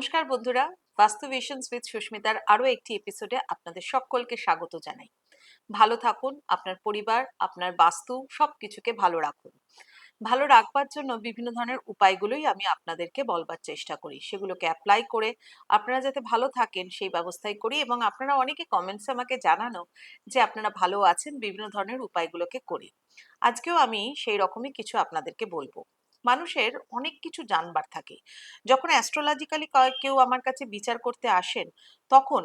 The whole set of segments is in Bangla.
নমস্কার বন্ধুরা, বাস্তু ভিশনস উইথ সুস্মিতার আরো একটি এপিসোডে আপনাদের সকলকে স্বাগত জানাই। ভালো থাকুন, আপনার পরিবার, আপনার বাস্তু সবকিছুকে ভালো রাখুন। ভালো রাখবার জন্য বিভিন্ন ধরনের উপায়গুলোই আমি আপনাদেরকে বলবার চেষ্টা করি, সেগুলোকে অ্যাপ্লাই করে আপনারা যাতে ভালো থাকেন সেই ব্যবস্থাই করি। এবং আপনারা অনেকে কমেন্টসে আমাকে জানানো যে আপনারা ভালো আছেন, বিভিন্ন ধরনের উপায়গুলোকে করি। আজকেও আমি সেই রকমই কিছু আপনাদেরকে বলবো। মানুষের অনেক কিছু জানবার থাকে। যখন অ্যাস্ট্রোলজিক্যালি কেউ আমার কাছে বিচার করতে আসেন, তখন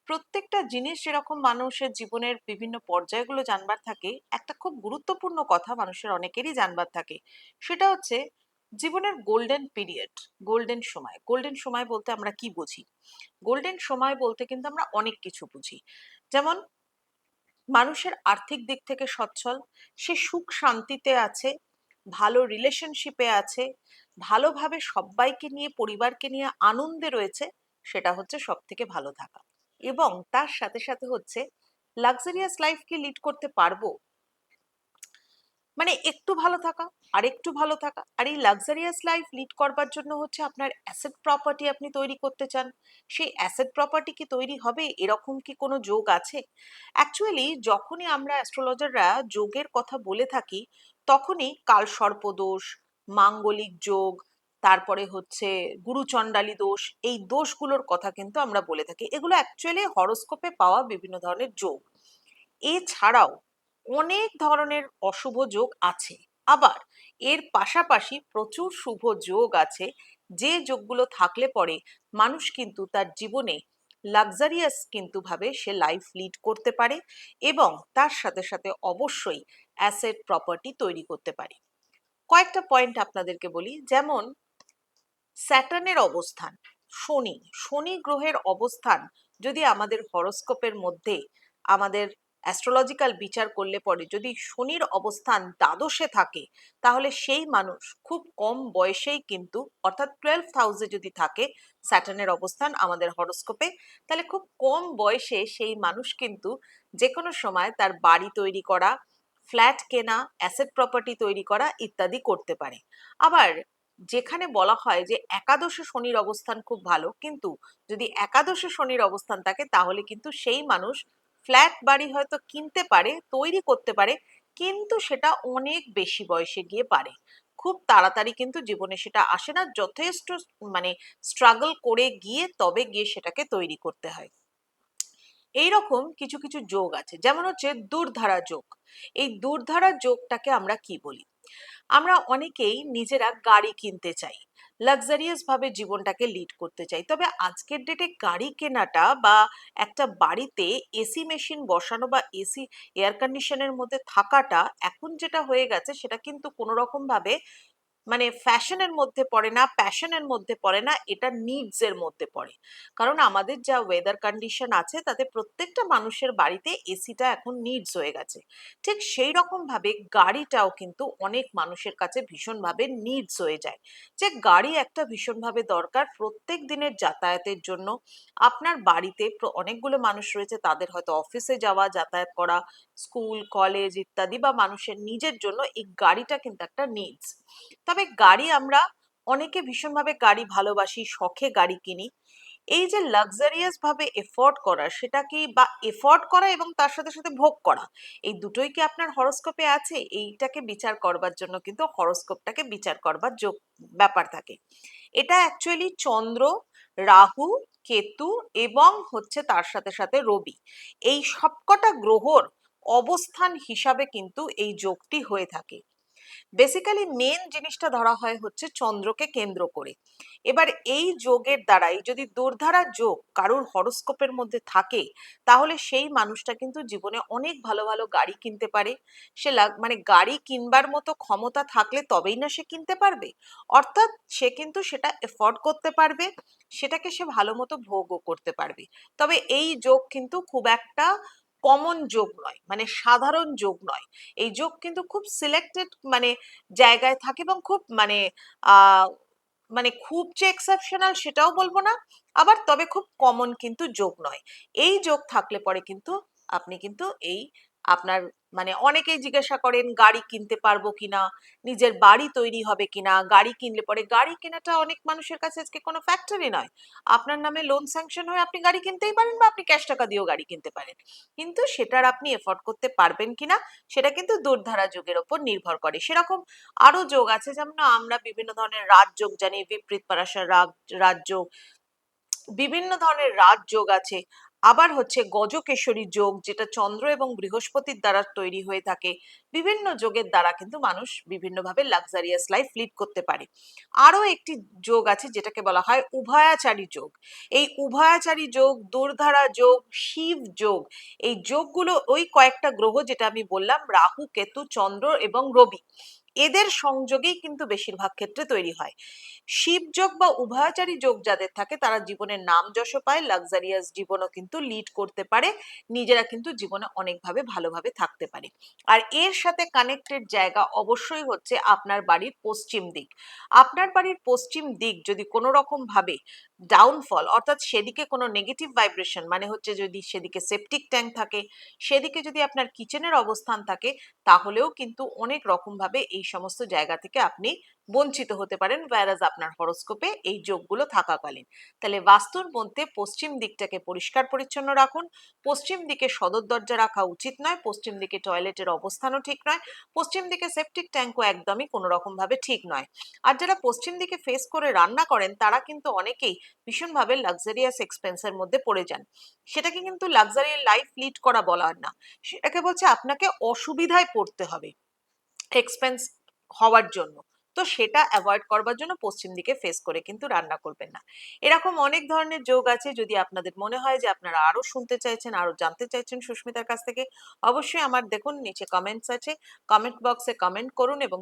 প্রত্যেকটা জিনিস যেরকম মানুষের জীবনের বিভিন্ন পর্যায়গুলো জানবার থাকে, একটা খুব গুরুত্বপূর্ণ কথা মানুষের অনেকেরই জানবার থাকে। সেটা হচ্ছে জীবনের গোল্ডেন পিরিয়ড, গোল্ডেন সময়। গোল্ডেন সময় বলতে আমরা কি বুঝি? গোল্ডেন সময় বলতে কিন্তু আমরা অনেক কিছু বুঝি। যেমন মানুষের আর্থিক দিক থেকে সচ্ছল, সে সুখ শান্তিতে আছে, ভালো রিলেশনশিপে আছে, ভালোভাবে সবাইকে নিয়ে পরিবারকে নিয়ে আনন্দে রয়েছে, সেটা হচ্ছে সব থেকে ভালো থাকা। এবং তার সাথে সাথে হচ্ছে লাক্সারিয়াস লাইফ কি লিড করতে পারবো, মানে একটু ভালো থাকা আর একটু ভালো থাকা। আর এই লাক্সারিয়াস লাইফ লিড করবার জন্য হচ্ছে আপনার অ্যাসেট প্রপার্টি আপনি তৈরি করতে চান। সেই অ্যাসেট প্রপার্টি কি তৈরি হবে, এরকম কি কোনো যোগ আছে? অ্যাকচুয়ালি যখনই আমরা অ্যাস্ট্রোলজাররা যোগের কথা বলে থাকি, তখনই কালসর্পদোষ, মাঙ্গলিক যোগ, তারপরে হচ্ছে গুরুচণ্ডালী দোষ, এই দোষগুলোর কথা কিন্তু আমরা বলে থাকি। এগুলো অ্যাকচুয়ালি হরোস্কোপে পাওয়া বিভিন্ন ধরনের যোগ। এছাড়াও অনেক ধরনের অশুভ যোগ আছে। আবার এর পাশাপাশি প্রচুর শুভ যোগ আছে, যে যোগগুলো থাকলে পরে মানুষ কিন্তু তার জীবনে লাক্সারিয়াস কিন্তু ভাবে সে লাইফ লিড করতে পারে, এবং তার সাথে সাথে অবশ্যই অ্যাসেট প্রপার্টি তৈরি করতে পারে। কয়েকটা পয়েন্ট আপনাদেরকে বলি। যেমন স্যাটার্নের অবস্থান, শনি শনি গ্রহের অবস্থান যদি আমাদের হরোস্কোপের মধ্যে, আমাদের অ্যাস্ট্রোলজিক্যাল বিচার করলে পরে যদি শনির অবস্থান দ্বাদশে থাকে, তাহলে সেই মানুষ খুব কম বয়সেই কিন্তু, অর্থাৎ 12th হাউসে যদি থাকে স্যাটার্নের অবস্থান আমাদের হরোস্কোপে, তাহলে খুব কম বয়সে সেই মানুষ কিন্তু যে কোনো সময় তার বাড়ি তৈরি করা, ফ্ল্যাট কেনা, অ্যাসেট প্রপার্টি তৈরি করা ইত্যাদি করতে পারে। আবার যেখানে বলা হয় যে একাদশে শনির অবস্থান খুব ভালো, কিন্তু যদি একাদশে শনির অবস্থান থাকে তাহলে কিন্তু সেই মানুষ ফ্ল্যাট বাড়ি হয়তো কিনতে পারে, তৈরি করতে পারে, কিন্তু সেটা অনেক বেশি বয়সে গিয়ে পারে। খুব তাড়াতাড়ি কিন্তু জীবনে সেটা আসে না, যথেষ্ট মানে স্ট্রাগল করে গিয়ে তবে গিয়ে সেটাকে তৈরি করতে হয়। এইরকম কিছু কিছু যোগ আছে, যেমন হচ্ছে দুর্ধারা যোগ। এই দুর্ধারা যোগটাকে আমরা কি বলি? আমরা অনেকেই নিজেরা গাড়ি কিনতে চাই, লাক্সারিয়াস ভাবে জীবনটাকে লিড করতে চাই। তবে আজকের ডেটে গাড়ি কেনাটা বা একটা বাড়িতে এসি মেশিন বসানো বা এসি এয়ার কন্ডিশনের মধ্যে থাকাটা এখন যেটা হয়ে গেছে, সেটা কিন্তু কোনো রকম ভাবে মানে ফ্যাশনের মধ্যে পড়ে না, প্যাশনের মধ্যে পড়ে না, এটা নিডস এর মধ্যে পড়ে। কারণ আমাদের যা ওয়েদার কন্ডিশন আছে, তাতে প্রত্যেকটা মানুষের বাড়িতে এসিটা এখন নিডস হয়ে গেছে। ঠিক সেই রকম ভাবে গাড়িটাও কিন্তু অনেক মানুষের কাছে ভীষণভাবে নিডস হয়ে যায়, যে গাড়ি একটা ভীষণভাবে দরকার প্রত্যেক দিনের যাতায়াতের জন্য। আপনার বাড়িতে অনেকগুলো মানুষ রয়েছে, তাদের হয়তো অফিসে যাওয়া, যাতায়াত করা, স্কুল কলেজ ইত্যাদি, বা মানুষের নিজের জন্য এই গাড়িটা কিন্তু একটা নিডস। তবে গাড়ি আমরা অনেকে ভীষণভাবে গাড়ি ভালোবাসি, শখে গাড়ি কিনি। এই যে লাক্সারিয়াস ভাবে এফোর্ড করা, সেটা কি, বা এফোর্ড করা এবং তার সাথে সাথে ভোগ করা, এই দুটোই কি আপনার হরোস্কোপে আছে? এইটাকে বিচার করবার জন্য কিন্তু হরোস্কোপটাকে বিচার করবার যোগ ব্যাপার থাকে। এটা অ্যাকচুয়ালি চন্দ্র, রাহু, কেতু এবং হচ্ছে তার সাথে সাথে রবি, এই সবকটা গ্রহর অবস্থান হিসাবে কিন্তু এই যোগটি হয়ে থাকে। বেসিক্যালি মেন জিনিসটা ধরা হয় হচ্ছে চন্দ্রকে কেন্দ্র করে। এবার এই যোগের দ্বারাই যদি দুর্ধারা যোগ কারোর হরোস্কোপের মধ্যে থাকে, তাহলে সেই মানুষটা কিন্তু জীবনে অনেক ভালো ভালো গাড়ি কিনতে পারে। সে মানে গাড়ি কিনবার মতো ক্ষমতা থাকলে তবেই না সে কিনতে পারবে, অর্থাৎ সে কিন্তু সেটা এফোর্ড করতে পারবে, সেটাকে সে ভালো মতো ভোগও করতে পারবে। তবে এই যোগ কিন্তু খুব একটা কমন যোগ নয়, মানে সাধারণ যোগ নয়। এই যোগ কিন্তু খুব সিলেক্টেড মানে জায়গায় থাকে, এবং খুব মানে আহ মানে খুব যে এক্সেপশনাল সেটাও বলবো না, আবার তবে খুব কমন কিন্তু যোগ নয়। এই যোগ থাকলে পরে কিন্তু আপনি কিন্তু এই আপনার মানে অনেকেই জিজ্ঞাসা করেন গাড়ি কিনতে পারবো কিনা, নিজের বাড়ি তৈরি হবে কিনা, গাড়ি কিনলে পরে গাড়ি কেনাটা অনেক মানুষের কাছে আজকে কোনো ফ্যাক্টরি নয়। আপনার নামে লোন স্যাংশন হয়ে আপনি গাড়ি কিনতেই পারেন, বা আপনি ক্যাশ টাকা দিয়েও গাড়ি কিনতে পারেন, কিন্তু সেটার আপনি এফোর্ড করতে পারবেন কিনা সেটা কিন্তু দুর্ধারা যোগের ওপর নির্ভর করে। সেরকম আরো যোগ আছে, যেমন আমরা বিভিন্ন ধরনের রাজযোগ জানি, বিপরীত পারাশর রাজযোগ, বিভিন্ন ধরনের রাজযোগ আছে। আবার হচ্ছে গজকেশরী যোগ, যেটা চন্দ্র এবং বৃহস্পতির দ্বারা তৈরি হয়ে থাকে। বিভিন্ন যোগের দ্বারা কিন্তু মানুষ বিভিন্নভাবে লাক্সারিয়াস লাইফ লিড করতে পারে। আরো একটি যোগ আছে যেটাকে বলা হয় উভয়াচারী যোগ। এই উভয়াচারী যোগ, দুর্ধারা যোগ, শিব যোগ, এই যোগগুলো ওই কয়েকটা গ্রহ যেটা আমি বললাম, রাহু, কেতু, চন্দ্র এবং রবি, এদের সংযোগেই কিন্তু বেশিরভাগ ক্ষেত্রে তৈরি হয়। শিবযোগ বা উভয়াচারী যোগ যাদের থাকে তারা জীবনের নাম যশও পায়, লাক্সারিয়াস জীবনও কিন্তু লিড করতে পারে, নিজেরা কিন্তু জীবনে অনেকভাবে ভালোভাবে থাকতে পারে। আর এর সাথে কানেক্টেড জায়গা অবশ্যই হচ্ছে আপনার বাড়ির পশ্চিম দিক। আপনার বাড়ির পশ্চিম দিক যদি কোনো রকম ভাবে ডাউনফল, অর্থাৎ সেদিকে কোনো নেগেটিভ ভাইব্রেশন, মানে হচ্ছে যদি সেদিকে সেপটিক ট্যাঙ্ক থাকে, সেদিকে যদি আপনার কিচেনের অবস্থান থাকে, তাহলেও কিন্তু অনেক রকম ভাবে এই সমস্ত জায়গা থেকে আপনি বঞ্চিত হতে পারেন, whereas আপনার হরোস্কোপে এই যোগগুলো থাকাকালীন। তাহলে বাস্তুর মধ্যে পশ্চিম দিকটাকে পরিষ্কার পরিচ্ছন্ন রাখুন। পশ্চিম দিকে সদর দরজা রাখা উচিত নয়, পশ্চিম দিকে টয়লেটের অবস্থানও ঠিক নয়, পশ্চিম দিকে সেপটিক ট্যাঙ্কও একদমই কোনো রকম ভাবে ঠিক নয়। আর যারা পশ্চিম দিকে ফেস করে রান্না করেন তারা কিন্তু অনেকেই ভীষণভাবে লাক্সারিয়াস এক্সপেন্সের মধ্যে পড়ে যান। সেটাকে কিন্তু লাক্সারি লাইফ লিড করা বলা হয় না, সেটাকে বলছে আপনাকে অসুবিধায় পড়তে হবে এক্সপেন্স হওয়ার জন্য। তো সেটা অ্যাভয়েড করবার জন্য পশ্চিম দিকে ফেস করে কিন্তু রান্না করবেন না। এরকম অনেক ধরনের যোগ আছে। যদি আপনাদের মনে হয় যে আপনারা আরো শুনতে চাইছেন, আরো জানতে চাইছেন সুস্মিতার কাছ থেকে, অবশ্যই আমার দেখুন নিচে কমেন্টস আছে, কমেন্ট বক্সে কমেন্ট করুন এবং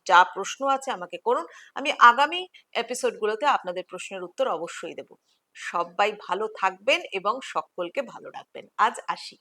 যা প্রশ্ন আছে আমাকে করুন। আমি আগামী এপিসোডগুলোতে আপনাদের প্রশ্নের উত্তর অবশ্যই দেব। সবাই ভালো থাকবেন এবং সকলকে ভালো রাখবেন। আজ আসি।